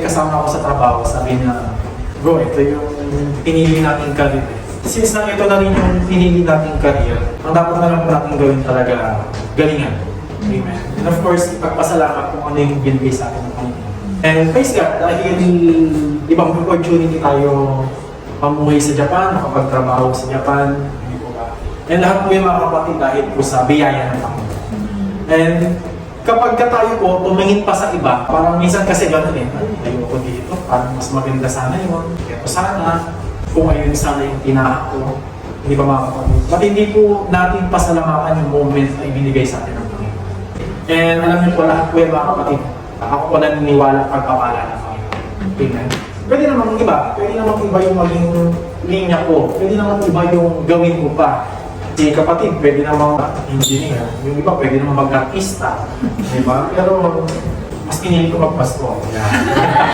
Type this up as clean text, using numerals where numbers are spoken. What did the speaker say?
Kasama ako sa trabaho, sabi niya, bro, ito yung pinili nating career. Since na ito na rin yung pinili nating career, ang dapat na lang natin gawin talaga, galingan. Amen. And of course, ipagpasalamat kung ano yung binigay sa atin ng Panginoon. And praise God, dahil ibang opportunity tayo pamuhay sa Japan, nakapagtrabaho sa Japan, hindi po ba? And lahat po yung mga kapatid dahil po sa biyaya ng Panginoon. And kapag ka tayo po tumingin pa sa iba, parang minsan kasi gano'n eh, ay, ayoko dito, parang mas maganda sana yun, kaya sana, kung ayun sana yung tinahak ko, hindi ba mga kapatid? Ba't hindi po natin pasalamatan yung moment na ibinigay sa atin ng Panginoon? And alam niyo po lahat po yung mga kapatid, ako po naniniwala pagpapala ng Panginoon. Amen. Pwede namang iba yung maging linya ko, pwede namang iba yung gawin ko pa. Si kapatid, pwede namang engineer, yung iba pwede namang mag-artista, di ba? Pero mas pinili ko magpasko.